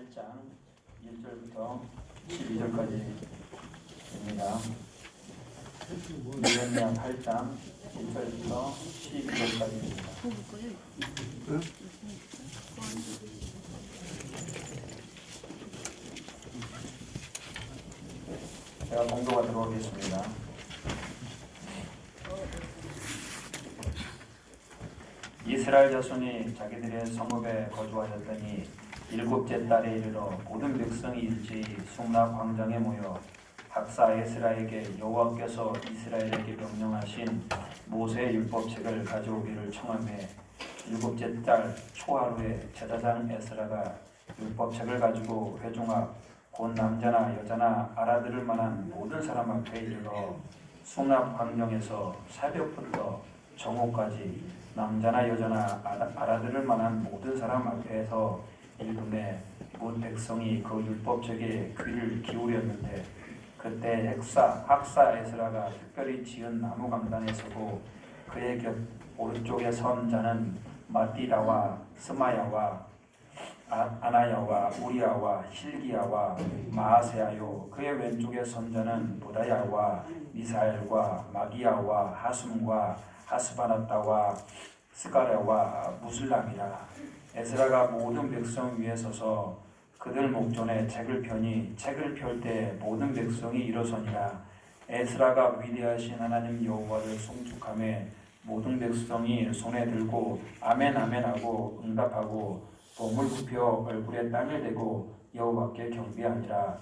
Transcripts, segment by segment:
8장 1절부터 12절까지입니다. 예레미야 8장 1절부터 12절까지입니다. 제가 공도가 들어오겠습니다. 이스라엘 자손이 자기들의 성읍에 거주하였더니 일곱째 달에 이르러 모든 백성이 일제히 숭라 광장에 모여 박사 에스라에게 여호와께서 이스라엘에게 명령하신 모세의 율법책을 가져오기를 청하매 일곱째 달 초하루에 제사장 에스라가 율법책을 가지고 회중 앞 곧 남자나 여자나 알아들을 만한 모든 사람 앞에 이르러 숭라 광장에서 새벽부터 정오까지 남자나 여자나 알아들을 만한 모든 사람 앞에서 읽음에 온 백성이 그 율법책에 귀를 기울였는데 그때 학사 에스라가 특별히 지은 나무 강단에 서고 그의 곁 오른쪽에 선 자는 마띠라와 스마야와 아나야와 우리야와 실기야와 마아세야요 그의 왼쪽에 선 자는 부다야와 미사엘과 마기야와 하숨과 하스바나타와 스가랴와 무슬람이라. 에스라가 모든 백성 위에 서서 그들 목전에 책을 펴니 책을 펼 때 모든 백성이 일어서니라. 에스라가 위대하신 하나님 여호와를 송축하며 모든 백성이 손에 들고 아멘 아멘 하고 응답하고 몸을 굽혀 얼굴에 땅을 대고 여호와께 경배하니라.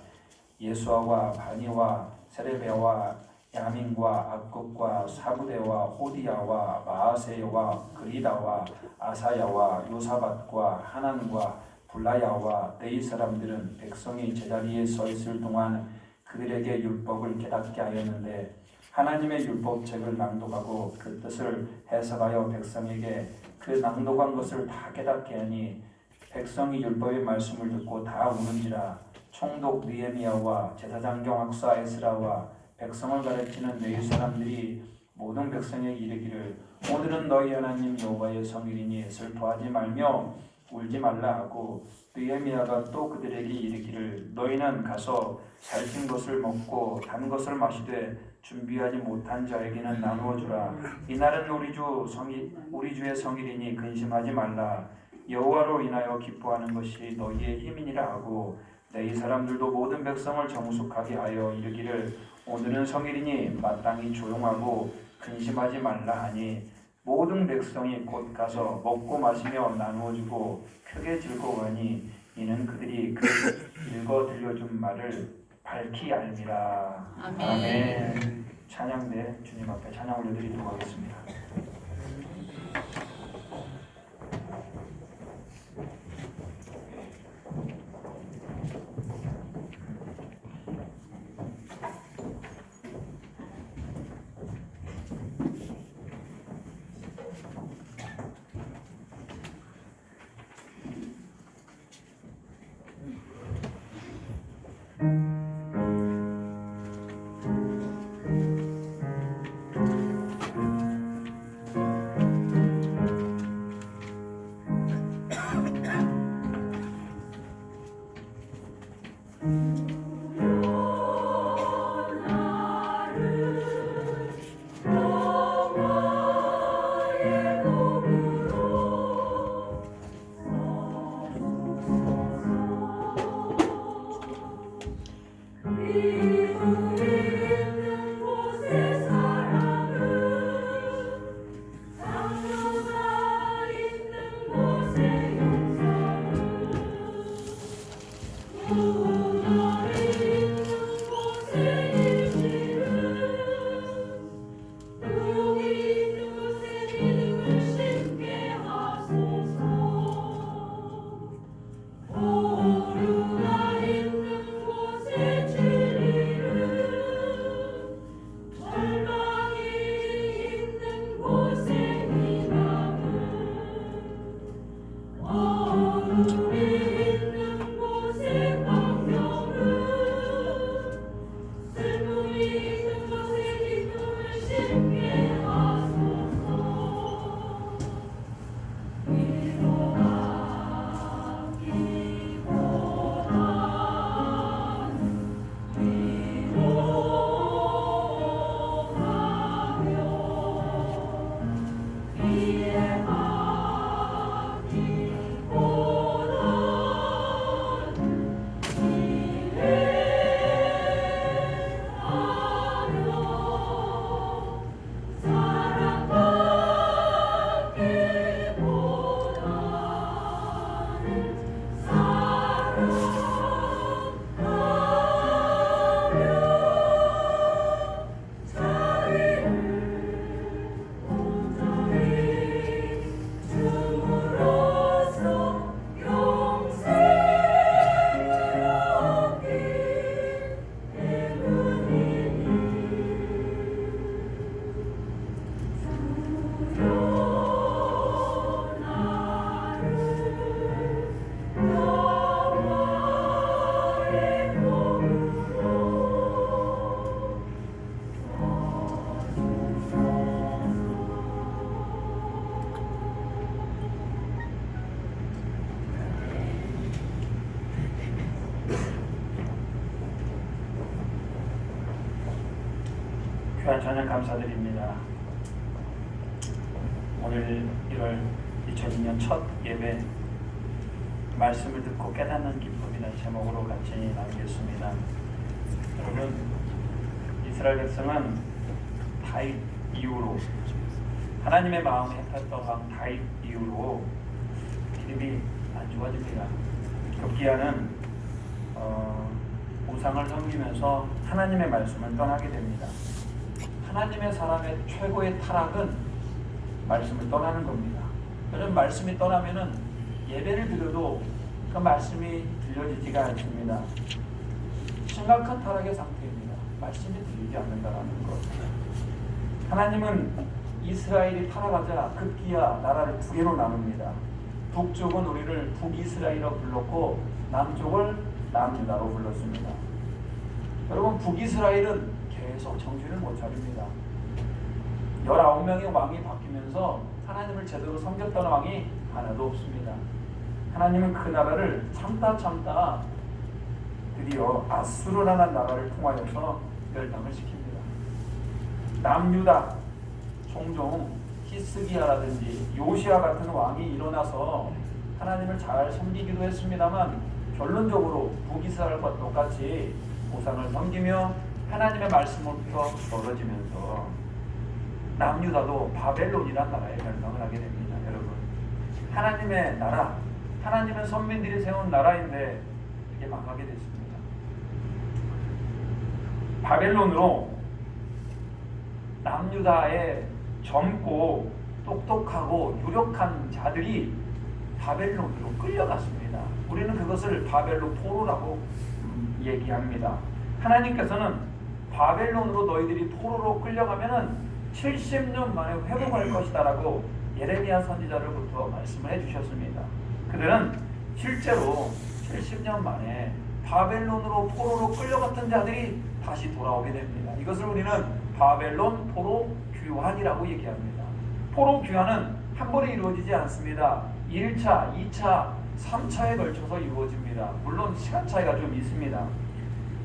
예수아와 바니와 세레베와 야민과 악국과 사부대와 호디야와 마아세야와 그리다와 아사야와 요사밧과 하난과 불라야와 네이 사람들은 백성이 제자리에 서 있을 동안 그들에게 율법을 깨닫게 하였는데 하나님의 율법책을 낭독하고 그 뜻을 해석하여 백성에게 그 낭독한 것을 다 깨닫게 하니 백성이 율법의 말씀을 듣고 다 우는지라. 총독 느헤미야와 제사장경 학사 에스라와 백성을 가르치는 네이 사람들이 모든 백성에게 이르기를 오늘은 너희 하나님 여호와의 성일이니 슬퍼하지 말며 울지 말라 하고 느헤미야가 또 그들에게 이르기를 너희는 가서 살찐 것을 먹고 단 것을 마시되 준비하지 못한 자에게는 나누어 주라. 이날은 우리 주의 성일이니 근심하지 말라. 여호와로 인하여 기뻐하는 것이 너희의 힘이니라 하고 네이 사람들도 모든 백성을 정숙하게 하여 이르기를 오늘은 성일이니 마땅히 조용하고 근심하지 말라 하니 모든 백성이 곧 가서 먹고 마시며 나누어주고 크게 즐거워하니 이는 그들이 그 읽어 들려준 말을 밝히 알미라. 아멘. 찬양대 주님 앞에 찬양 올려드리도록 하겠습니다. 있는 곳에 귀한 저녁 감사드립니다. 오늘 1월 2002년 첫 예배 말씀을 듣고 깨닫는 기쁨이라는 제목으로 같이 나누겠습니다. 여러분, 이스라엘 백성은 다윗 이후로 하나님의 마음에 합했던 왕 다윗 이후로 믿음이 안 좋아집니다. 급기야는 우상을 섬기면서 하나님의 말씀을 떠나게 됩니다. 하나님의 사람의 최고의 타락은 말씀을 떠나는 겁니다. 여러분, 말씀이 떠나면은 예배를 드려도 그 말씀이 들려지지가 않습니다. 심각한 타락의 상태입니다. 말씀이 들리지 않는다는 것. 하나님은 이스라엘이 타락하자 급기야 나라를 두 개로 나눕니다. 북쪽은 우리를 북이스라엘이라고 불렀고 남쪽을 남유다로 불렀습니다. 여러분, 북이스라엘은 계속 정신을 못 차립니다. 19명의 왕이 바뀌면서 하나님을 제대로 섬겼던 왕이 하나도 없습니다. 하나님은 그 나라를 참다 드디어 아수르라는 나라를 통하여서 멸망을 시킵니다. 남유다 종종 히스기야라든지 요시야 같은 왕이 일어나서 하나님을 잘 섬기기도 했습니다만 결론적으로 북이스라엘과 똑같이 우상을 섬기며 하나님의 말씀으로부터 멀어지면서 남유다도 바벨론이라는 나라에 멸망을 하게 됩니다. 여러분, 하나님의 나라, 하나님의 선민들이 세운 나라인데 이게 망하게 됐습니다. 바벨론으로 남유다의 젊고 똑똑하고 유력한 자들이 바벨론으로 끌려갔습니다. 우리는 그것을 바벨론 포로라고 얘기합니다. 하나님께서는 바벨론으로 너희들이 포로로 끌려가면은 70년 만에 회복할 것이다 라고 예레미야 선지자로부터 말씀을 해주셨습니다. 그들은 실제로 70년 만에 바벨론으로 포로로 끌려갔던 자들이 다시 돌아오게 됩니다. 이것을 우리는 바벨론 포로 귀환이라고 얘기합니다. 포로 귀환은 한 번에 이루어지지 않습니다. 1차, 2차, 3차에 걸쳐서 이루어집니다. 물론 시간 차이가 좀 있습니다.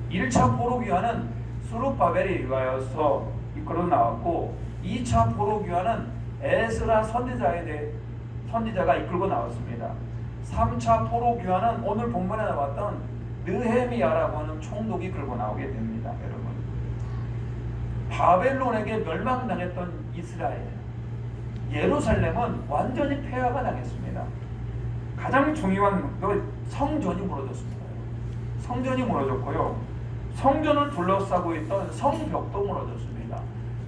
1차 포로 귀환은 스룹바벨에 의하여서 이끌어 나왔고 2차 포로 귀환은 에스라 선지자가 이끌고 나왔습니다. 3차 포로 귀환은 오늘 본문에 나왔던 느헤미야라고 하는 총독이 이끌고 나오게 됩니다. 여러분, 바벨론에게 멸망당했던 이스라엘, 예루살렘은 완전히 폐허가 당했습니다. 가장 중요한 성전이 무너졌습니다. 성전이 무너졌고요. 성전을 둘러싸고 있던 성벽도 무너졌습니다.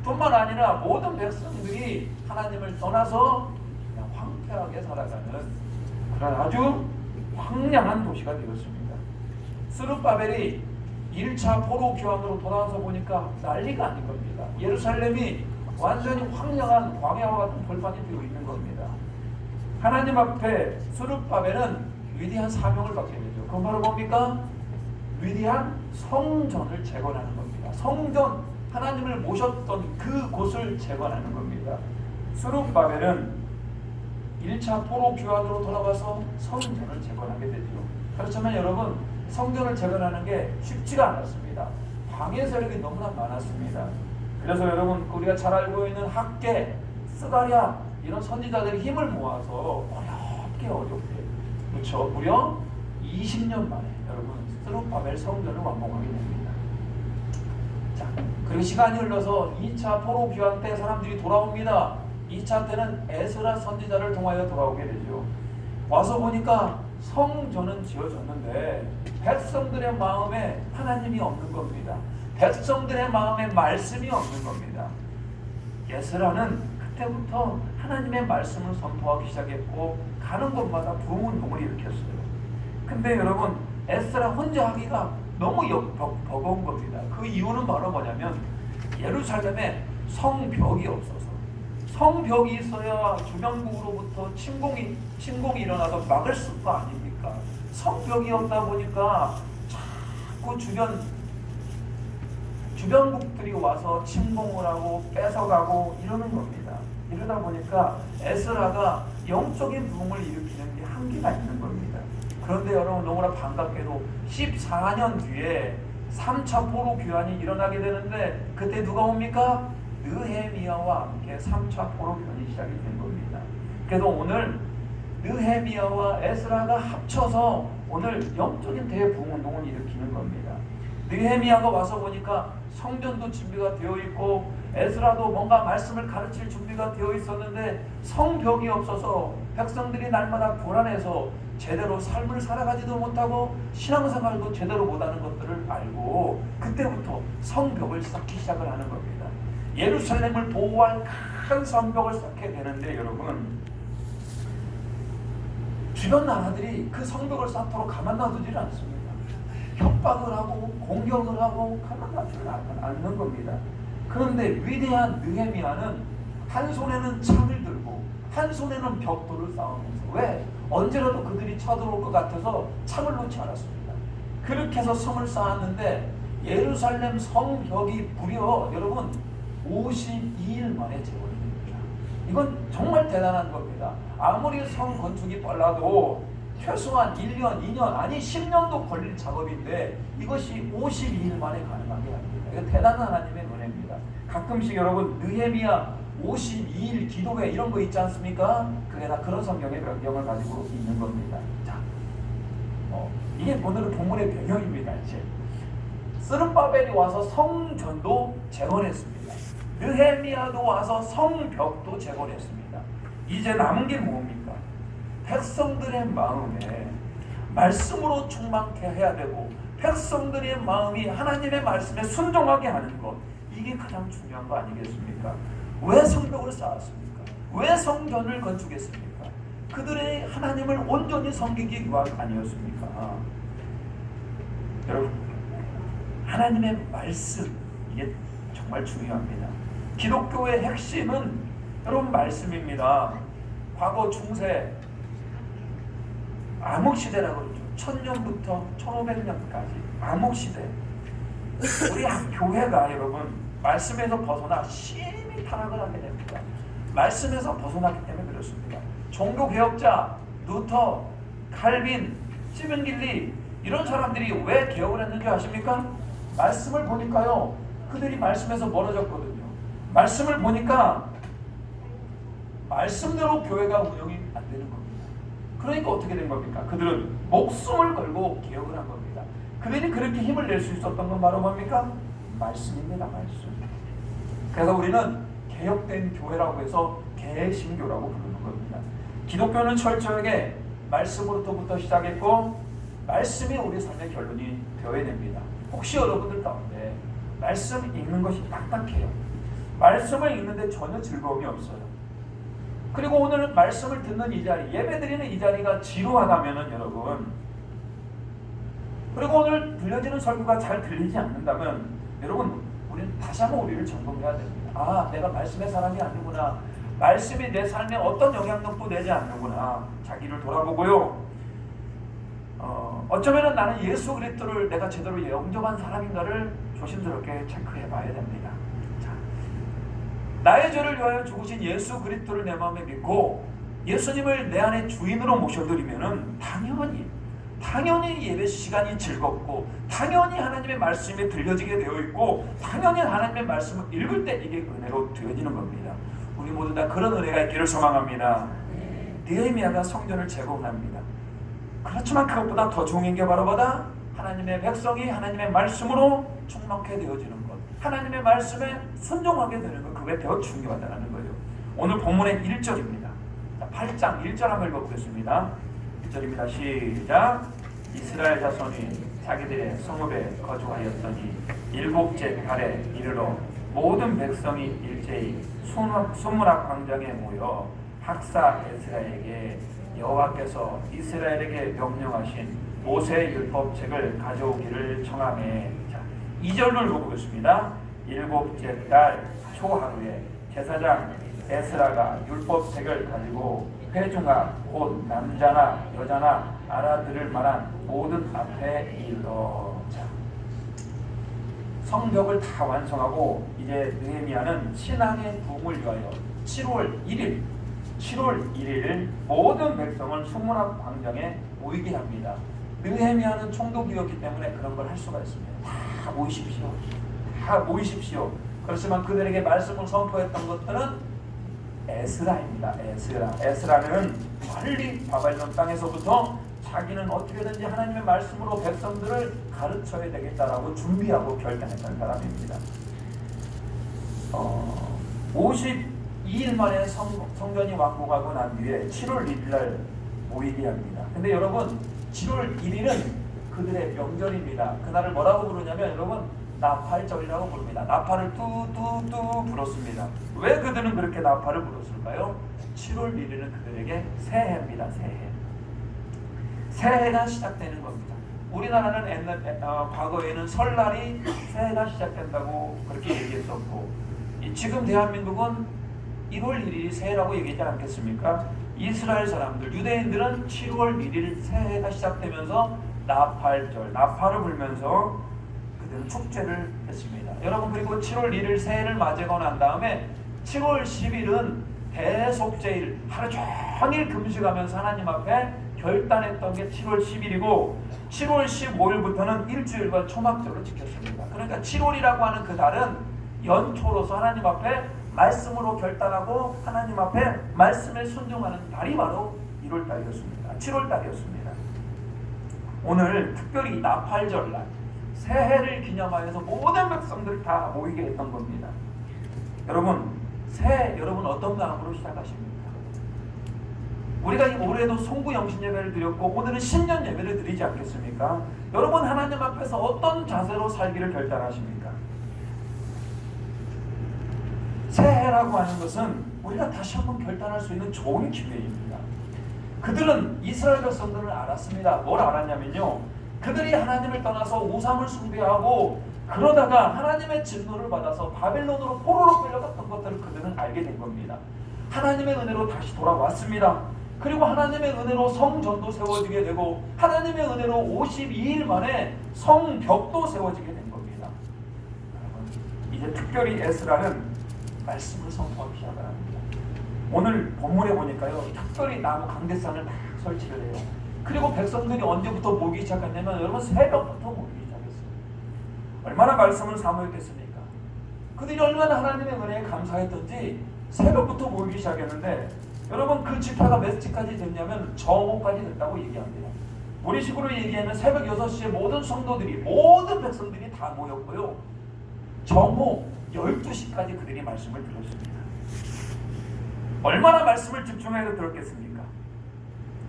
뿐만 아니라 모든 백성들이 하나님을 떠나서 그냥 황폐하게 살아가는 그런 아주 황량한 도시가 되었습니다. 스룹바벨이 1차 포로 귀환으로 돌아와서 보니까 난리가 아닌 겁니다. 예루살렘이 완전히 황량한 광야와 같은 벌판이 되어 있는 겁니다. 하나님 앞에 스룹바벨은 위대한 사명을 받게 되죠. 그건 바로 뭡니까? 위대한 성전을 재건하는 겁니다. 성전, 하나님을 모셨던 그 곳을 재건하는 겁니다. 스룹바벨은 1차 포로 귀환으로 돌아가서 성전을 재건하게 되죠. 그렇지만 여러분, 성전을 재건하는 게 쉽지가 않았습니다. 방해 세력이 너무나 많았습니다. 그래서 여러분, 우리가 잘 알고 있는 학계, 스가랴 이런 선지자들이 힘을 모아서 어렵게 그렇죠. 무려 20년 만에 여러분 스룹바벨 성전을 완공하게 됩니다. 자, 그리고 시간이 흘러서 2차 포로 귀환 때 사람들이 돌아옵니다. 2차 때는 에스라 선지자를 통하여 돌아오게 되죠. 와서 보니까 성전은 지어졌는데 백성들의 마음에 하나님이 없는 겁니다. 백성들의 마음에 말씀이 없는 겁니다. 에스라는 그때부터 하나님의 말씀을 선포하기 시작했고 가는 곳마다 부흥운동을 일으켰어요. 근데 여러분, 에스라 혼자 하기가 너무 버거운 겁니다. 그 이유는 바로 뭐냐면 예루살렘에 성벽이 없어서, 성벽이 있어야 주변국으로부터 침공이 일어나서 막을 거 아닙니까? 성벽이 없다 보니까 자꾸 주변국들이 와서 침공을 하고 뺏어가고 이러는 겁니다. 이러다 보니까 에스라가 영적인 부흥을 일으키는 게 한계가 있는 겁니다. 그런데 여러분, 너무나 반갑게도 14년 뒤에 3차 포로 귀환이 일어나게 되는데 그때 누가 옵니까? 느헤미야와 함께 3차 포로 귀환이 시작이 된 겁니다. 그래서 오늘 느헤미야와 에스라가 합쳐서 오늘 영적인 대부흥운동을 일으키는 겁니다. 느헤미야가 와서 보니까 성전도 준비가 되어 있고 에스라도 뭔가 말씀을 가르칠 준비가 되어 있었는데 성벽이 없어서 백성들이 날마다 불안해서 제대로 삶을 살아가지도 못하고 신앙생활도 제대로 못하는 것들을 알고 그때부터 성벽을 쌓기 시작을 하는 겁니다. 예루살렘을 보호할 큰 성벽을 쌓게 되는데 여러분, 주변 나라들이 그 성벽을 쌓도록 가만 놔두질 않습니다. 협박을 하고 공격을 하고 가만 놔두지 않는 겁니다. 그런데 위대한 느헤미야는 한 손에는 창을 들고 한 손에는 벽돌을 쌓으면서, 왜? 언제라도 그들이 쳐들어올 것 같아서 창을 놓지 않았습니다. 그렇게 해서 성을 쌓았는데 예루살렘 성벽이 무려 여러분 52일 만에 재건이 됩니다. 이건 정말 대단한 겁니다. 아무리 성 건축이 빨라도 최소한 1년, 2년, 아니 10년도 걸릴 작업인데 이것이 52일 만에 가능한 게 아닙니다. 이거 대단한 하나님의 은혜입니다. 가끔씩 여러분 느헤미야 52일 기도회 이런 거 있지 않습니까? 그게 다 그런 성경의 배경을 가지고 있는 겁니다. 자, 이게 오늘은 본문의 배경입니다. 이제 스룹바벨이 와서 성전도 재건했습니다. 느헤미야도 와서 성벽도 재건했습니다. 이제 남은 게 뭡니까? 백성들의 마음에 말씀으로 충만케 해야 되고 백성들의 마음이 하나님의 말씀에 순종하게 하는 것, 이게 가장 중요한 거 아니겠습니까? 왜 성벽을 쌓았습니까? 왜 성전을 건축했습니까? 그들의 하나님을 온전히 섬기기 위한 아니었습니까? 여러분, 하나님의 말씀, 이게 정말 중요합니다. 기독교의 핵심은 여러분 말씀입니다. 과거 중세 암흑시대라고 그러죠. 1000년부터 1500년까지 암흑시대. 우리 교회가 여러분 말씀에서 벗어나 심히 타락을 하게 됩니다. 말씀에서 벗어나기 때문에 그렇습니다. 종교개혁자 루터, 칼빈, 스티븐길리 이런 사람들이 왜 개혁을 했는지 아십니까? 말씀을 보니까요, 그들이 말씀에서 멀어졌거든요. 말씀을 보니까 말씀대로 교회가 운영이 안 되는 겁니다. 그러니까 어떻게 된 겁니까? 그들은 목숨을 걸고 개혁을 한 겁니다. 그들이 그렇게 힘을 낼 수 있었던 건 바로 뭡니까? 말씀입니다. 말씀. 그래서 우리는 개혁된 교회라고 해서 개신교라고 부르는 겁니다. 기독교는 철저하게 말씀으로부터 시작했고 말씀이 우리 삶의 결론이 되어야 됩니다. 혹시 여러분들 가운데 말씀 읽는 것이 딱딱해요. 말씀을 읽는데 전혀 즐거움이 없어요. 그리고 오늘 말씀을 듣는 이 자리, 예배드리는 이 자리가 지루하다면은 여러분, 그리고 오늘 들려지는 설교가 잘 들리지 않는다면 여러분, 우리는 다시 한번 우리를 점검해야 됩니다. 아, 내가 말씀의 사람이 아니구나. 말씀이 내 삶에 어떤 영향력도 내지 않는구나. 자기를 돌아보고요. 어쩌면 나는 예수 그리스도를 내가 제대로 영접한 사람인가를 조심스럽게 체크해 봐야 됩니다. 자, 나의 죄를 위하여 죽으신 예수 그리스도를 내 마음에 믿고 예수님을 내 안에 주인으로 모셔드리면은 당연히 예배 시간이 즐겁고 당연히 하나님의 말씀이 들려지게 되어 있고 당연히 하나님의 말씀을 읽을 때 이게 은혜로 되어지는 겁니다. 우리 모두 다 그런 은혜가 있기를 소망합니다. 느헤미야가 성전을 재건합니다. 그렇지만 그것보다 더 중요한 게 바로 뭐다? 하나님의 백성이 하나님의 말씀으로 충만케 되어지는 것, 하나님의 말씀에 순종하게 되는 것, 그게 더 중요하다는 거예요. 오늘 본문의 1절입니다. 8장 1절 한번 읽어보겠습니다. 1절입니다. 시작. 이스라엘 자손이 자기들의 성읍에 거주하였더니 일곱째 달에 이르러 모든 백성이 일제히 순문학 광장에 모여 학사 에스라에게 여호와께서 이스라엘에게 명령하신 모세 율법책을 가져오기를 청하매. 자, 2절을 읽어보겠습니다. 일곱째 달 초하루에 제사장 에스라가 율법책을 가지고 회중아 곧 남자나 여자나 알아들을 만한 모든 앞에 이르러. 자, 성벽을 다 완성하고 이제 느헤미야는 신앙의 부흥을 위하여 7월 1일 모든 백성을 순문학 광장에 모이게 합니다. 느헤미야는 총독이었기 때문에 그런 걸 할 수가 있습니다. 다 다 모이십시오. 다 모이십시오. 그렇지만 그들에게 말씀을 선포했던 것들은 에스라입니다. 에스라는 빨리 바벨론 땅에서부터 자기는 어떻게든지 하나님의 말씀으로 백성들을 가르쳐야 되겠다라고 준비하고 결단했던 사람입니다. 52일 만에 성전이 완공하고 난 뒤에 7월 1일 날 모이게 합니다. 근데 여러분 7월 1일은 그들의 명절입니다. 그날을 뭐라고 부르냐면 여러분 나팔절이라고 부릅니다. 나팔을 뚜뚜뚜 불었습니다. 왜 그들은 그렇게 나팔을 불었을까요? 7월 1일은 그들에게 새해입니다. 새해가 시작되는 겁니다. 우리나라는 과거에는 설날이 새해가 시작된다고 그렇게 얘기했었고, 지금 대한민국은 1월 1일이 새해라고 얘기하지 않겠습니까? 이스라엘 사람들, 유대인들은 7월 1일 새해가 시작되면서 나팔절, 나팔을 불면서 그들은 축제를 했습니다. 여러분, 그리고 7월 1일 새해를 맞이하고 난 다음에 7월 10일은 대속죄일, 하루 종일 금식하면서 하나님 앞에 결단했던 게 7월 10일이고 7월 15일부터는 일주일간 초막절을 지켰습니다. 그러니까 7월이라고 하는 그 달은 연초로서 하나님 앞에 말씀으로 결단하고 하나님 앞에 말씀에 순종하는 달이 바로 1월 달이었습니다. 7월 달이었습니다. 오늘 특별히 나팔절날 새해를 기념하여서 모든 백성들을 다 모이게 했던 겁니다. 여러분, 새해 여러분 어떤 마음으로 시작하십니까? 우리가 올해도 송구 영신 예배를 드렸고 오늘은 신년 예배를 드리지 않겠습니까? 여러분, 하나님 앞에서 어떤 자세로 살기를 결단하십니까? 새해라고 하는 것은 우리가 다시 한번 결단할 수 있는 좋은 기회입니다. 그들은 이스라엘 백성들을 알았습니다. 뭘 알았냐면요, 그들이 하나님을 떠나서 우상을 숭배하고 그러다가 하나님의 진노를 받아서 바벨론으로 포로로 끌려갔던 것들을 그들은 알게 된 겁니다. 하나님의 은혜로 다시 돌아왔습니다. 그리고 하나님의 은혜로 성전도 세워지게 되고 하나님의 은혜로 52일 만에 성벽도 세워지게 된 겁니다. 여러분, 이제 특별히 에스라는 말씀을 선포하기 시작을 합니다. 오늘 본문에 보니까요, 특별히 나무 강대상을 막 설치를 해요. 그리고 백성들이 언제부터 모이기 시작했냐면 여러분, 새벽부터 모이기 시작했어요. 얼마나 말씀을 사모했겠습니까? 그들이 얼마나 하나님의 은혜에 감사했던지 새벽부터 모이기 시작했는데, 여러분, 그 집회가 몇 시까지 됐냐면 정오까지 됐다고 얘기합니다. 우리 식으로 얘기하면 새벽 6시에 모든 성도들이, 모든 백성들이 다 모였고요, 정오 12시까지 그들이 말씀을 들었습니다. 얼마나 말씀을 집중해서 들었겠습니까?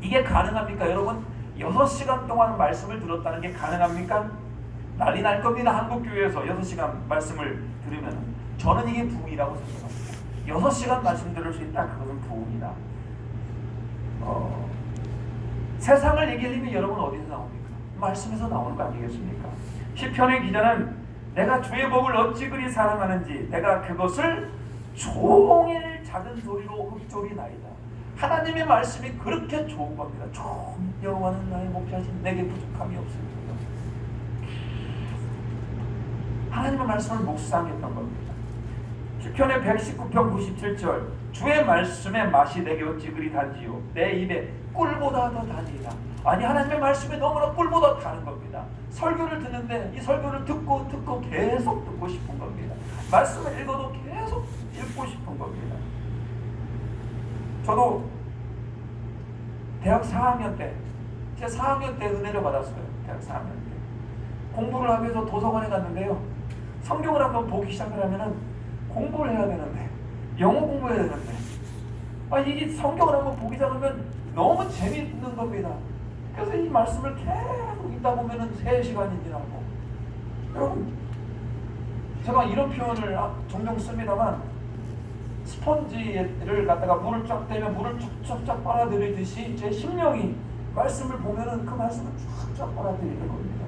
이게 가능합니까? 여러분, 6시간 동안 말씀을 들었다는 게 가능합니까? 난리 날 겁니다. 한국교회에서 6시간 말씀을 들으면. 저는 이게 부흥이라고 생각합니다. 6시간 말씀 들을 수 있다, 그것은 부흥이다. 세상을 얘기하려면 여러분 어디서 나옵니까? 말씀에서 나오는 거 아니겠습니까? 시편의 기자는 내가 주의 법을 어찌 그리 사랑하는지 내가 그것을 종일 작은 소리로 읊조리나이다. 하나님의 말씀이 그렇게 좋은 겁니다. 종일 여호와는 나의 목자신, 내게 부족함이 없습니다. 하나님의 말씀을 묵상했던 겁니다. 시편의 119편 97절, 주의 말씀의 맛이 내게 어찌 그리 단지요 내 입에 꿀보다 더 다니라. 아니, 하나님의 말씀이 너무나 꿀보다 다는 겁니다. 설교를 듣는데 이 설교를 듣고 계속 듣고 싶은 겁니다. 말씀을 읽어도 계속 읽고 싶은 겁니다. 저도 대학 4학년 때, 제 4학년 때 은혜를 받았어요. 대학 4학년 때 공부를 하기 위해서 도서관에 갔는데요, 성경을 한번 보기 시작을 하면은 공부를 해야 되는데, 영어 공부해야 되는데, 이 성경을 한번 보기 시작하면 너무 재미있는 겁니다. 그래서 이 말씀을 계속 읽다 보면은 3시간이 지나고, 여러분, 제가 이런 표현을 종종 씁니다만, 스펀지를 갖다가 물을 쫙 대면 물을 쫙쫙 빨아들이듯이 제 심령이 말씀을 보면은 그 말씀을 쫙쫙 빨아들이는 겁니다.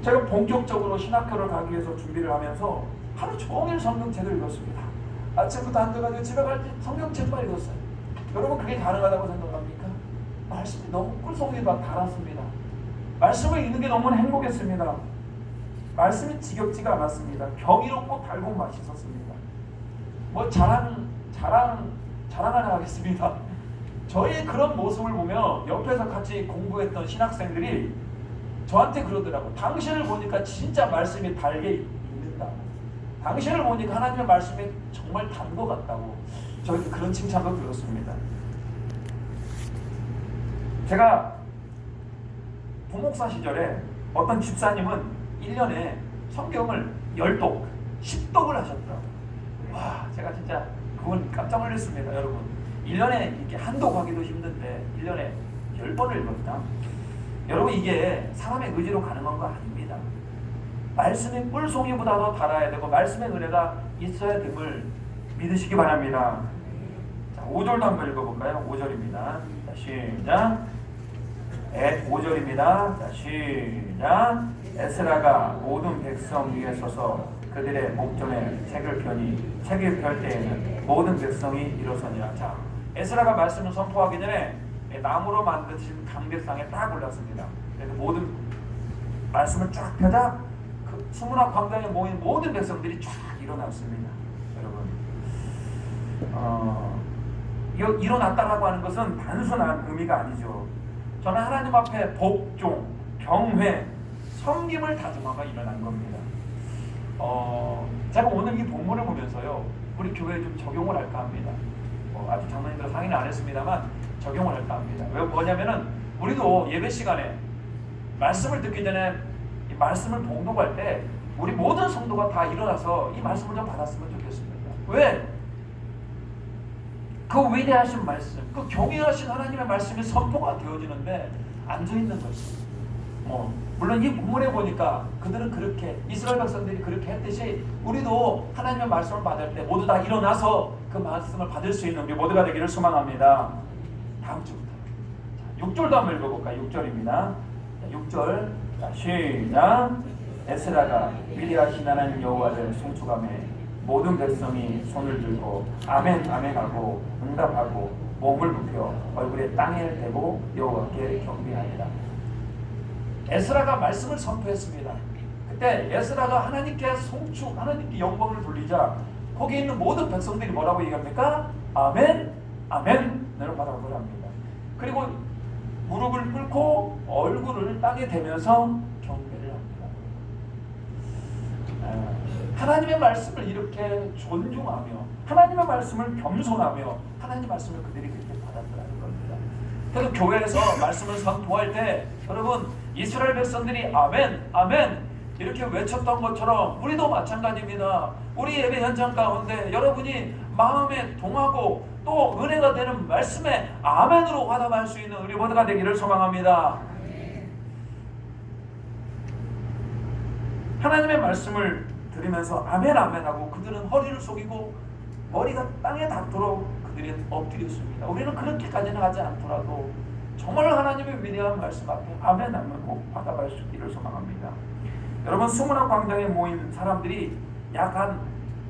제가 본격적으로 신학교를 가기 위해서 준비를 하면서 하루 종일 성경책을 읽었습니다. 아침부터 앉아가지고 집에 갈 때 성경책만 읽었어요. 여러분, 그게 가능하다고 생각합니까? 말씀이 너무 꿀송이가 달았습니다. 말씀을 읽는 게 너무 행복했습니다. 말씀이 지겹지가 않았습니다. 경이롭고 달고 맛있었습니다. 뭐 자랑 하나 하겠습니다. 저희 그런 모습을 보며 옆에서 같이 공부했던 신학생들이 저한테 그러더라고. 당신을 보니까 진짜 말씀이 달게 읽는다. 당신을 보니까 하나님의 말씀이 정말 단 것 같다고 저희도 그런 칭찬도 들었습니다. 제가 부목사 시절에 어떤 집사님은 1년에 성경을 10독, 10독을 하셨더라고요. 와, 제가 진짜 그건 깜짝 놀랐습니다. 여러분, 1년에 이렇게 한독 하기도 힘든데 1년에 10번을 읽었다. 여러분, 이게 사람의 의지로 가능한 거 아닙니다. 말씀의 꿀송이보다도 달아야 되고 말씀의 은혜가 있어야 됨을 믿으시기 바랍니다. 자, 5절도 한번 읽어볼까요? 5절입니다. 자, 시작. 5절입니다. 자, 시작. 에스라가 모든 백성 위에 서서 그들의 목전에 책을 펴니 책을 펼 때에는 모든 백성이 일어서니라. 자, 에스라가 말씀을 선포하기 전에 나무로 만드신 강대상에 딱 올랐습니다. 그래서 모든 말씀을 쫙 펴자 그 수문학 광장에 모인 모든 백성들이 쫙 일어났습니다. 여러분, 일어났다라고 하는 것은 단순한 의미가 아니죠. 저는 하나님 앞에 복종, 경회, 섬김을 다짐하며 일어난 겁니다. 제가 오늘 이 본문을 보면서요, 우리 교회에 좀 적용을 할까 합니다. 아직 장로님들 상의는 안 했습니다만 적용을 할까 합니다. 왜 뭐냐면은 우리도 예배 시간에 말씀을 듣기 전에 이 말씀을 봉독할 때 우리 모든 성도가 다 일어나서 이 말씀을 좀 받았으면 좋겠습니다. 왜? 그 위대하신 말씀, 그 경외하신 하나님의 말씀이 선포가 되어지는데 앉아있는 것이 물론 이 본문에 보니까 그들은 그렇게 이스라엘 백성들이 그렇게 했듯이 우리도 하나님의 말씀을 받을 때 모두 다 일어나서 그 말씀을 받을 수 있는 우리 모두가 되기를 소망합니다. 다음 주부터 6절도 한번 읽어볼까요? 6절입니다. 6절 자, 시작. 에스라가 위대하신 하나님 여호와를 송축하며 모든 백성이 손을 들고 아멘 아멘 하고 응답하고 몸을 굽혀 얼굴에 땅에 대고 여호와께 경배하니라. 에스라가 말씀을 선포했습니다. 그때 에스라가 하나님께 송축, 하나님께 영광을 돌리자 거기 있는 모든 백성들이 뭐라고 얘기합니까? 아멘, 아멘 라고 말하고 합니다. 그리고 무릎을 꿇고 얼굴을 땅에 대면서 경배를 합니다. 하나님의 말씀을 이렇게 존중하며 하나님의 말씀을 겸손하며 하나님의 말씀을 그들이 그렇게 받았다는 겁니다. 그래서 교회에서 말씀을 선포할 때 여러분 이스라엘 백성들이 아멘 아멘 이렇게 외쳤던 것처럼 우리도 마찬가지입니다. 우리 예배 현장 가운데 여러분이 마음에 동하고 또 은혜가 되는 말씀에 아멘으로 화답할 수 있는 우리 모두가 되기를 소망합니다. 하나님의 말씀을 들으면서 아멘 아멘 하고 그들은 허리를 숙이고 머리가 땅에 닿도록 그들이 엎드렸습니다. 우리는 그렇게까지는 하지 않더라도 정말 하나님의 위대한 말씀 앞에 아멘 아멘 꼭 받아갈 수 있기를 소망합니다. 여러분 수문학 광장에 모인 사람들이 약 한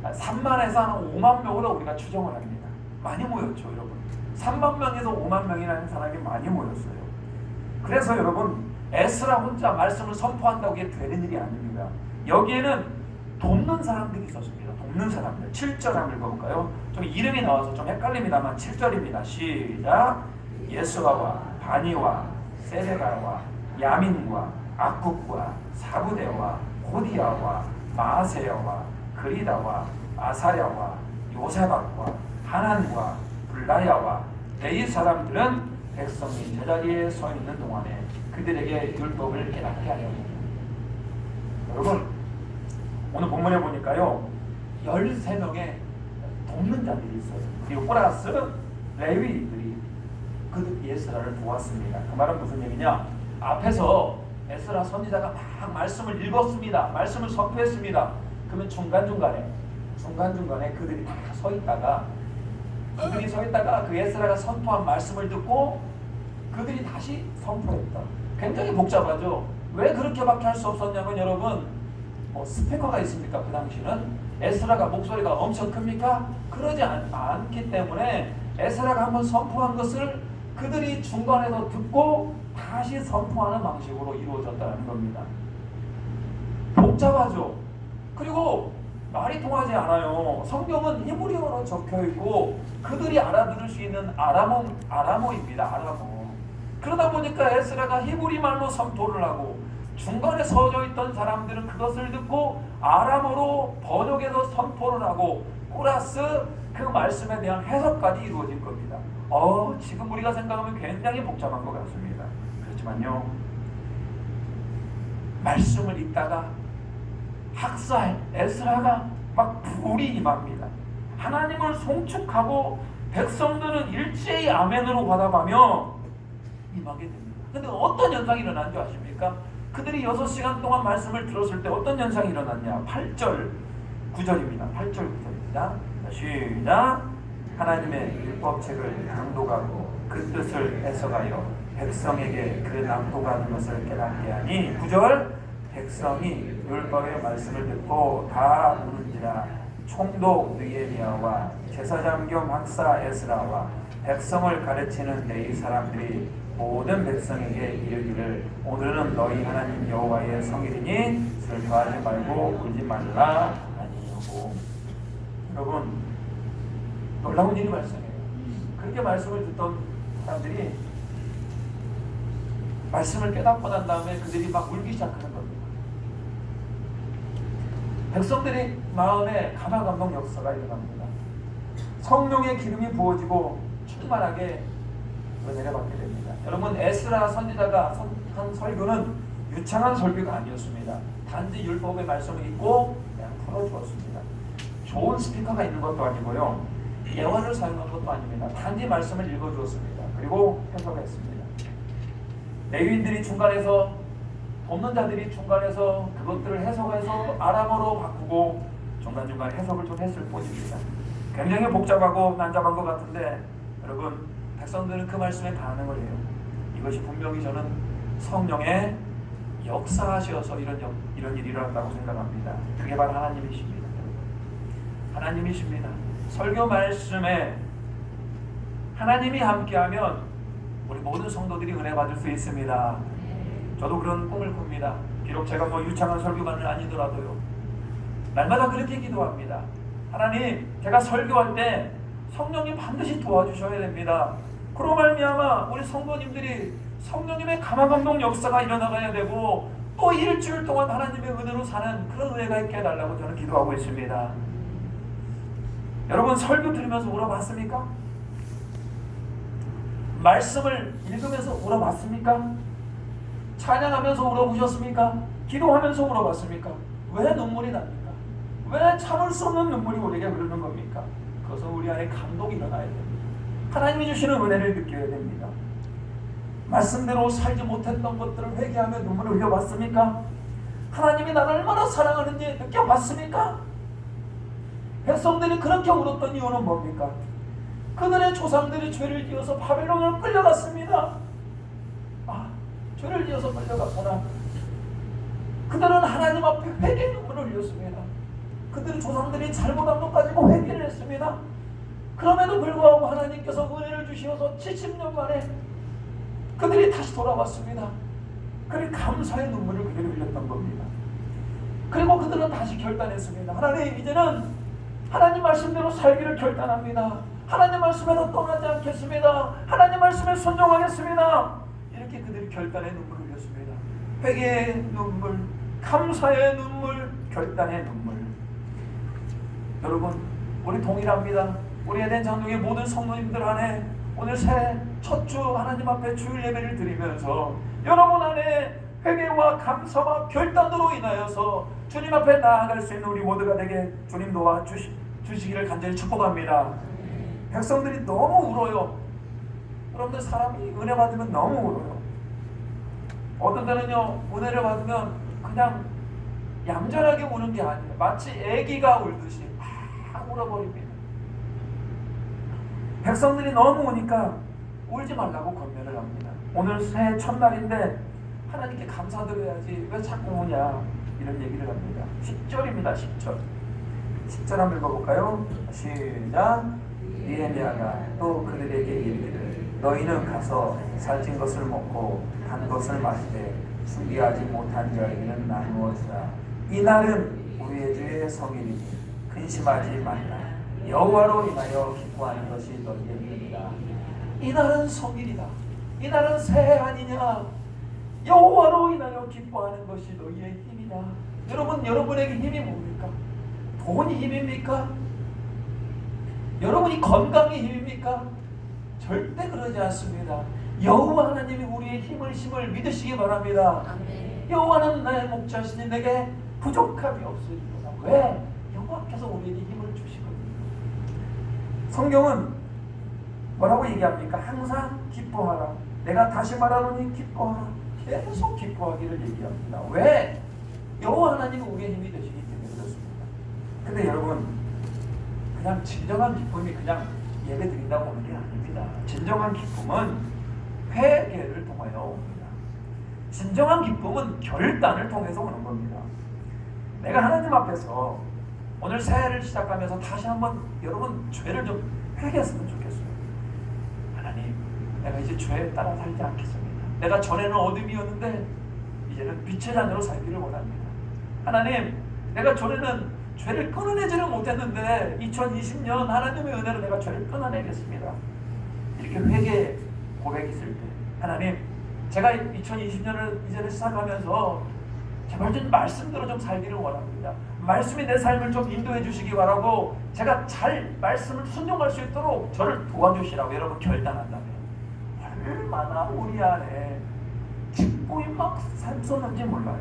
3만에서 한 5만 명으로 우리가 추정을 합니다. 많이 모였죠 여러분. 3만 명에서 5만 명이라는 사람이 많이 모였어요. 그래서 여러분 에스라 혼자 말씀을 선포한다고 이게 되는 일이 아닙니다. 여기에는 돕는 사람들이 있었습니다. 돕는 사람들. 7절 한번 읽어볼까요? 좀 이름이 나와서 좀 헷갈립니다만 7절입니다. 시작. 예수아와 바니와 세레가와 야민과 악국과 사부대와 호디아와 마아세야와 그리다와 아사야와 요사박과 하난과 블라야와 레이 사람들은 백성이 제자리에 서 있는 동안에 그들에게 율법을 깨닫게 하려고. 여러분 오늘 본문에 보니까요 13명의 돕는 자들이 있어요. 그리고 플러스 레위들이 그 에스라를 도왔습니다. 그 말은 무슨 얘기냐? 앞에서 에스라 선지자가 막 말씀을 읽었습니다. 말씀을 선포했습니다. 그러면 중간중간에 그들이 다 서 있다가 그 에스라가 선포한 말씀을 듣고 그들이 다시 선포했다. 굉장히 복잡하죠. 왜 그렇게밖에 할 수 없었냐면 여러분 스피커가 있습니까? 그 당시는 에스라가 목소리가 엄청 큽니까? 그러지 않기 때문에 에스라가 한번 선포한 것을 그들이 중간에서 듣고 다시 선포하는 방식으로 이루어졌다는 겁니다. 복잡하죠. 그리고 말이 통하지 않아요. 성경은 히브리어로 적혀 있고 그들이 알아들을 수 있는 아람어입니다. 아람어. 그러다 보니까 에스라가 히브리 말로 선포를 하고 중간에 서져 있던 사람들은 그것을 듣고 아람어로 번역해서 선포를 하고 플러스 그 말씀에 대한 해석까지 이루어진 겁니다. 지금 우리가 생각하면 굉장히 복잡한 것 같습니다. 그렇지만요, 말씀을 읽다가 학사 에스라가 막 불이 임합니다. 하나님을 송축하고 백성들은 일제히 아멘으로 화답하며 임하게 됩니다. 근데 어떤 현상이 일어난 줄 아십니까? 그들이 6시간 동안 말씀을 들었을 때 어떤 현상이 일어났냐? 8절 9절입니다. 8절 9절입니다. 시작. 하나님의 율법책을 낭독하고 그 뜻을 해석하여 백성에게 그 낭독하는 것을 깨닫게 하니 9절 백성이 율법의 말씀을 듣고 다 우는지라 총독 느헤미야와 제사장 겸 학사 에스라와 백성을 가르치는 레위 사람들이 모든 백성에게 이르기를 오늘은 너희 하나님 여호와의 성일이니 슬퍼하지 말고 울지 말라 아니하고. 여러분, 놀라운 일이 발생해요. 그렇게 말씀을 듣던 사람들이 말씀을 깨닫고 난 다음에 그들이 막 울기 시작하는 겁니다. 백성들이 마음에 감화감동 역사가 일어납니다. 성령의 기름이 부어지고 충만하게 은혜를 받게 됩니다. 여러분, 에스라 선지자가 한 설교는 유창한 설교가 아니었습니다. 단지 율법의 말씀을 읽고 그냥 풀어주었습니다. 좋은 스피커가 있는 것도 아니고요, 예화를 사용한 것도 아닙니다. 단지 말씀을 읽어주었습니다. 그리고 해석했습니다. 레위인들이 중간에서, 돕는 자들이 중간에서 그것들을 해석해서 아람어로 바꾸고 중간중간 해석을 좀 했을 뿐입니다. 굉장히 복잡하고 난잡한 것 같은데 여러분, 백성들은 그 말씀에 반응을 해요. 이것이 분명히 저는 성령의 역사하셔서 이런 일이 일어났다고 생각합니다. 그게 바로 하나님이십니다. 하나님이십니다. 설교 말씀에 하나님이 함께하면 우리 모든 성도들이 은혜 받을 수 있습니다. 저도 그런 꿈을 꿉니다. 비록 제가 유창한 설교가는 아니더라도요, 날마다 그렇게 기도합니다. 하나님, 제가 설교할 때 성령님 반드시 도와주셔야 됩니다. 그로 말미암아 우리 성도님들이 성령님의 감화감동 역사가 일어나가야 되고 또 일주일 동안 하나님의 은혜로 사는 그런 은혜가 있게 해달라고 저는 기도하고 있습니다. 여러분, 설교 들으면서 울어봤습니까? 말씀을 읽으면서 울어봤습니까? 찬양하면서 울어보셨습니까? 기도하면서 울어봤습니까? 왜 눈물이 납니까? 왜 참을 수 없는 눈물이 우리에게 흐르는 겁니까? 그것은 우리 안에 감동이 일어나야 됩니다. 하나님이 주시는 은혜를 느껴야 됩니다. 말씀대로 살지 못했던 것들을 회개하며 눈물을 흘려봤습니까? 하나님이 나를 얼마나 사랑하는지 느껴봤습니까? 백성들이 그렇게 울었던 이유는 뭡니까? 그들의 조상들이 죄를 지어서 바벨론으로 끌려갔습니다. 죄를 지어서 끌려갔구나. 그들은 하나님 앞에 회개 눈물을 흘렸습니다. 그들의 조상들이 잘못한 것 가지고 회개를 했습니다. 그럼에도 불구하고 하나님께서 은혜를 주시어서 70년 만에 그들이 다시 돌아왔습니다. 그리 감사의 눈물을 그들이 흘렸던 겁니다. 그리고 그들은 다시 결단했습니다. 하나님, 이제는 하나님 말씀대로 살기를 결단합니다. 하나님 말씀에서 떠나지 않겠습니다. 하나님 말씀에 순종하겠습니다. 이렇게 그들이 결단의 눈물을 흘렸습니다. 회개의 눈물, 감사의 눈물, 결단의 눈물. 여러분, 우리 동일합니다. 우리 에덴 장로의 모든 성도님들 안에 오늘 새 첫 주 하나님 앞에 주일 예배를 드리면서 여러분 안에 회개와 감사와 결단으로 인하여서 주님 앞에 나아갈 수 있는 우리 모두가 되게 주님 도와주시기를 간절히 축복합니다. 백성들이 너무 울어요. 여러분들, 사람이 은혜 받으면 너무 울어요. 어떤 때는요, 은혜를 받으면 그냥 얌전하게 우는 게 아니에요. 마치 애기가 울듯이 막 울어버립니다. 백성들이 너무 우니까 울지 말라고 권면을 합니다. 오늘 새해 첫날인데 하나님께 감사드려야지 왜 자꾸 우냐, 이런 얘기를 합니다. 10절입니다. 10절. 10절 한번 읽어볼까요? 시작. 느헤미야가 또 그들에게 이르기를 너희는 가서 살찐 것을 먹고 단 것을 마시되 준비하지 못한 자에게는 나누어 주라. 이날은 우리의 주의 성일이니 근심하지 말라. 여호와로 인하여 기뻐하는 것이 너희의 일이라. 이날은 성일이다. 이날은 새해 아니냐. 여호와로 나로 인하여 기뻐하는 것이 너희의 힘이다. 여러분, 여러분에게 힘이 뭡니까? 돈이 힘입니까? 여러분이 건강이 힘입니까? 절대 그러지 않습니다. 여호와 하나님이 우리의 힘을 믿으시기 바랍니다. 아멘. 여호와는 나의 목자시니 내게 부족함이 없으리로다. 왜? 여호와께서 우리에게 힘을 주시거든요. 성경은 뭐라고 얘기합니까? 항상 기뻐하라. 내가 다시 말하노니 기뻐하라. 계속 기뻐하기를 얘기합니다. 왜? 여호와 하나님이 우리의 힘이 되시기 때문에 그렇습니다. 근데 여러분, 그냥 진정한 기쁨이 그냥 예배 드린다고 오는 게 아닙니다. 진정한 기쁨은 회개를 통하여 옵니다. 진정한 기쁨은 결단을 통해서 오는 겁니다. 내가 하나님 앞에서 오늘 새해를 시작하면서 다시 한번 여러분 죄를 좀 회개했으면 좋겠어요. 하나님, 내가 이제 죄에 따라 살지 않겠습니다. 내가 전에는 어둠이었는데 이제는 빛의 자녀로 살기를 원합니다. 하나님, 내가 전에는 죄를 끊어내지는 못했는데 2020년 하나님의 은혜로 내가 죄를 끊어내겠습니다. 이렇게 회개 고백이 있을 때, 하나님, 제가 2020년을 이제는 시작하면서 제발 좀 말씀대로 좀 살기를 원합니다. 말씀이 내 삶을 좀 인도해 주시기 바라고, 제가 잘 말씀을 순종할 수 있도록 저를 도와주시라고 여러분 결단한다면 얼마나 우리 안에 기쁨이 막 샘솟는지 몰라요.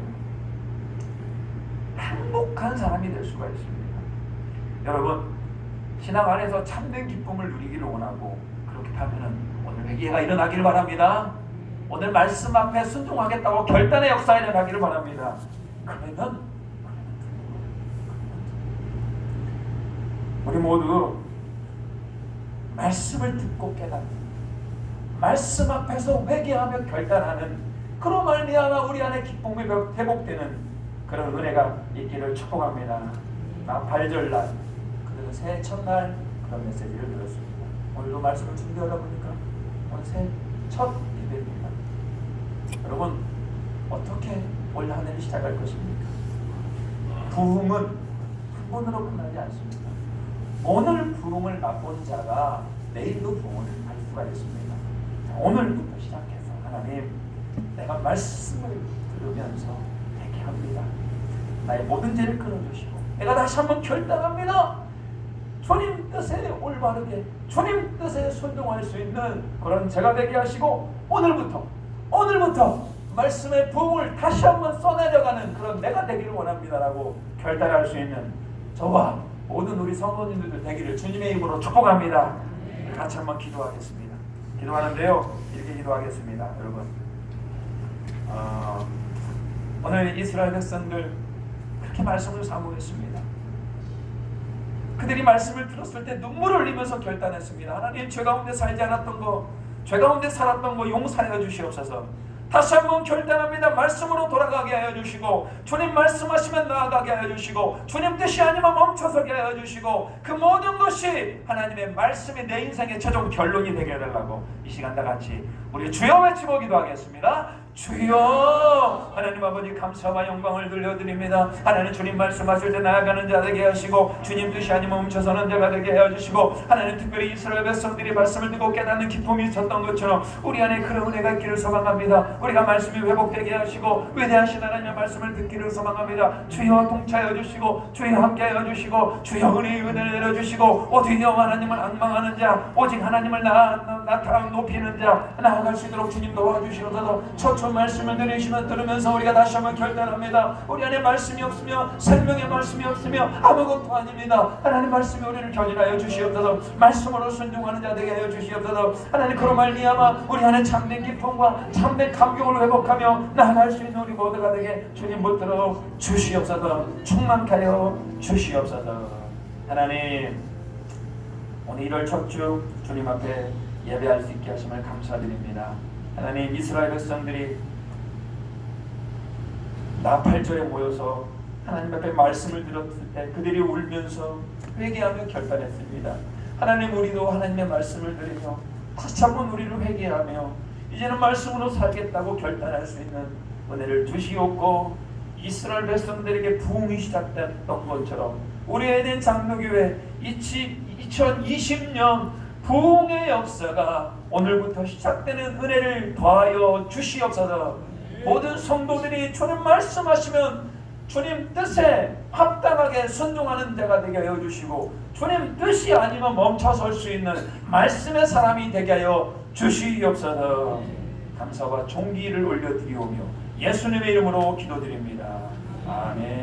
행복한 사람이 될 수가 있습니다. 여러분, 신앙 안에서 참된 기쁨을 누리기를 원하고, 그렇게 하면은 오늘 회개가 일어나기를 바랍니다. 오늘 말씀 앞에 순종하겠다고 결단의 역사가 일어나기를 바랍니다. 그러면 우리 모두 말씀을 듣고 깨닫는, 말씀 앞에서 회개하며 결단하는, 그로 말미암아 우리 안에 기쁨이 회복되는 그런 은혜가 있기를 축복합니다. 나팔절날, 그리고 새해 첫날 그런 메시지를 들었습니다. 오늘도 말씀을 준비하다 보니까 오늘 새해 첫 예배입니다. 여러분, 어떻게 올 한 해를 시작할 것입니까? 부흥은 한 번으로 끝나지 않습니다. 오늘 부흥을 맛본 자가 내일도 부흥을 할 수가 있습니다. 자, 오늘부터 시작해서 하나님, 내가 말씀을 들으면서 회개합니다. 나의 모든 죄를 끊어주시고 내가 다시 한번 결단합니다. 주님 뜻에 올바르게, 주님 뜻에 순종할 수 있는 그런 제가 되게 하시고, 오늘부터 말씀의 부흥을 다시 한번 쏘내려가는 그런 내가 되기를 원합니다라고 결단할 수 있는 저와 모든 우리 성도님들도 되기를 주님의 이름으로 축복합니다. 같이 한번 기도하겠습니다. 기도하는데요, 이렇게 기도하겠습니다. 여러분, 오늘 이스라엘 백성들 그렇게 말씀을 사모했습니다. 그들이 말씀을 들었을 때 눈물을 흘리면서 결단했습니다. 하나님, 죄 가운데 살지 않았던 거, 죄 가운데 살았던 거 용서하여 주시옵소서. 다시 한번 결단합니다. 말씀으로 돌아가게 하여 주시고, 주님 말씀하시면 나아가게 하여 주시고, 주님 뜻이 아니면 멈춰서게 하여 주시고, 그 모든 것이 하나님의 말씀이 내 인생의 최종 결론이 되게 해달라고 이 시간 다 같이 우리 주여 외치고 기도하겠습니다. 주여, 하나님 아버지 감사와 영광을 돌려드립니다. 하나님, 주님 말씀하실 때 나아가는 자 되게 하시고, 주님 뜻이 아니면 멈춰서는 자가 되게 해주시고, 하나님, 특별히 이스라엘 백성들이 말씀을 듣고 깨닫는 기쁨이 있었던 것처럼 우리 안에 그런 은혜가 있기를 소망합니다. 우리가 말씀이 회복되게 하시고 위대하신 하나님의 말씀을 듣기를 소망합니다. 주여 동차여 주시고, 주여 함께하여 주시고, 주여 은혜의 은혜를 내려주시고, 오히려 하나님을 앙망하는 자, 오직 하나님을 나타나 높이는 자 나아갈 수 있도록 주님 도와주시옵소서. 초초 말씀을 들으면서 우리가 다시 한번 결단합니다. 우리 안에 말씀이 없으며, 생명의 말씀이 없으며 아무것도 아닙니다. 하나님, 말씀이 우리를 견인하여 주시옵소서. 말씀으로 순종하는 자 되게 하여 주시옵소서. 하나님, 그로 말미암아 우리 안에 참된 기쁨과 참된 감격을 회복하며 나아갈 수 있는 우리 모두가 되게 주님 붙들어 주시옵소서. 충만케 하여 주시옵소서. 하나님, 오늘 1월 첫 주 주님 앞에 예배할 수 있게 하심을 감사드립니다. 하나님, 이스라엘 백성들이 나팔절에 모여서 하나님 앞에 말씀을 들었을 때 그들이 울면서 회개하며 결단했습니다. 하나님, 우리도 하나님의 말씀을 들으며 다시 한번 우리를 회개하며 이제는 말씀으로 살겠다고 결단할 수 있는 은혜를 주시옵고, 이스라엘 백성들에게 부흥이 시작됐던 것처럼 우리 에덴 장로교회 2020년 부흥의 역사가 오늘부터 시작되는 은혜를 더하여 주시옵소서. 모든 성도들이 주님 말씀하시면 주님 뜻에 합당하게 순종하는 자가 되게 하여 주시고, 주님 뜻이 아니면 멈춰설 수 있는 말씀의 사람이 되게 하여 주시옵소서. 감사와 존귀를 올려드리오며 예수님의 이름으로 기도드립니다. 아멘.